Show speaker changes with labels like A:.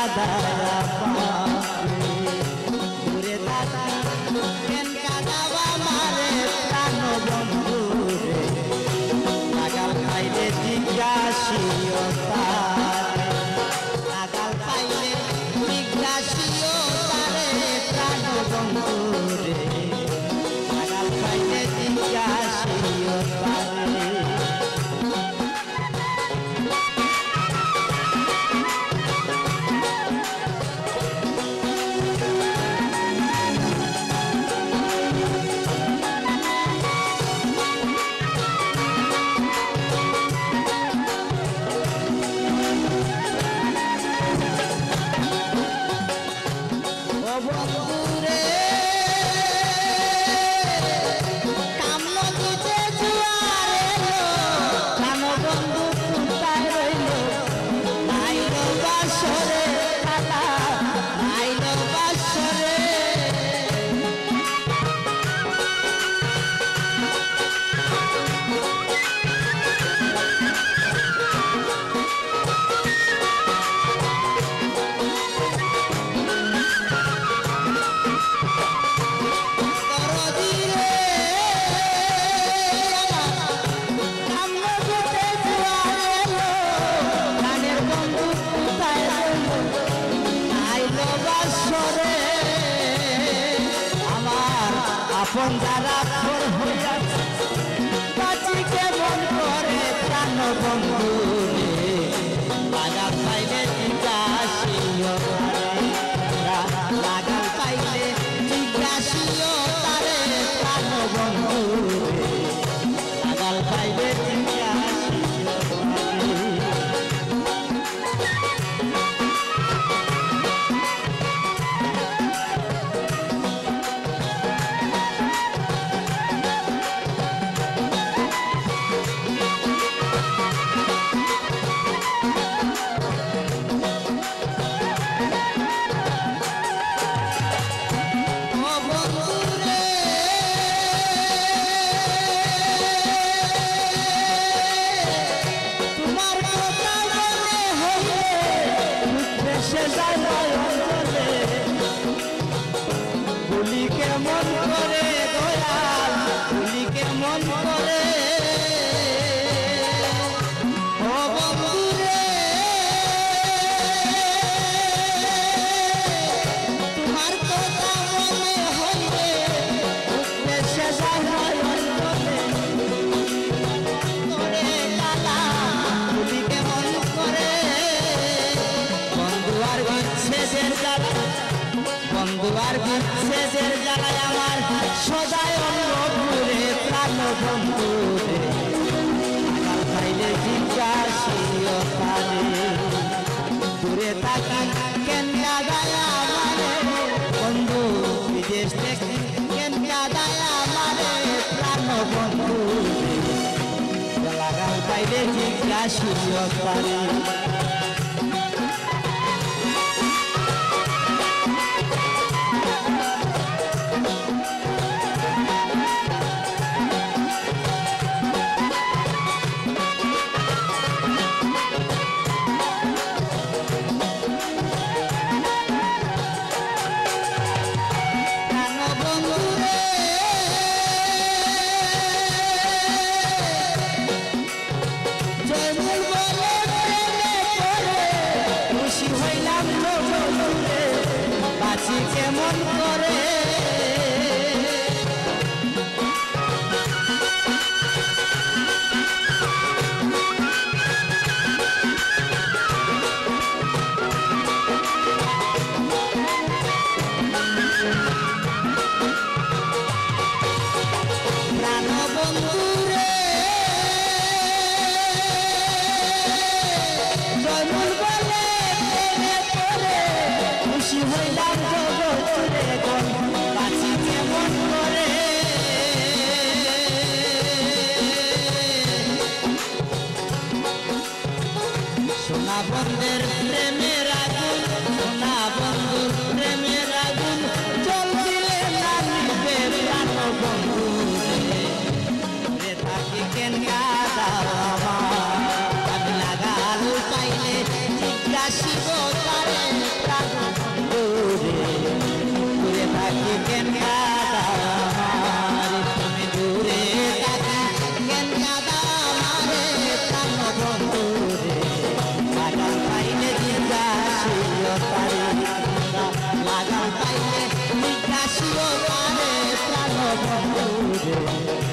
A: কাদায়া ঘুরে দাদা কেন কাদাবা মারে প্রাণ বন্ধু রে নাগাল খাইলে জিজ্ঞাসিও তারে নাগাল পাইলে জিজ্ঞাসিও তারে প্রাণ বন্ধু রে নাগাল পাইলে জিজ্ঞাসিও তারে আপন যারা খোর হইয়াছে বাঁচি কেমন করে প্রাণ বন্ধু রে লাগাল পাইলে জিজ্ঞাসিও লাগাল পাইলে জিজ্ঞাসিও তারে প্রাণ বন্ধু রে লাগাল পাইলে জিজ্ঞাসিও গুলি কেমন করে দয়াল গুলি কেমন করে ও বন্ধুরে তোমার কথা মনে হইলে উঠবে সে যায় তোরে লালা গুলি কেমন করে বন্ধু আর বিচ্ছেদের জ্বালা বন্ধু আর বিচ্ছেদের জ্বালায় আমার সদাই অন্য ঘুরে প্রাণ বন্ধু রে নাগাল পাইলে জিজ্ঞাসিও তারে দূরে থাকি কেন কাদায় আমারে বন্ধু বিদেশ থেকে কেন কাদায় আমারে প্রাণ বন্ধু রে নাগাল পাইলে জিজ্ঞাসিও তারে কেমন করে প্রাণ বন্ধুরে জয়মুল বলে খুশি হইলাম বাঁচি কেমন করে সোনা বন্ধের প্রেমের আগুন সোনা বন্ধুর প্রেমের আগুন জল দিলে না নিবে প্রাণ বন্ধু রে থাকি কেন কাদাওয়া আমি লাগাল পাইলে জিজ্ঞাসিব তারে আছে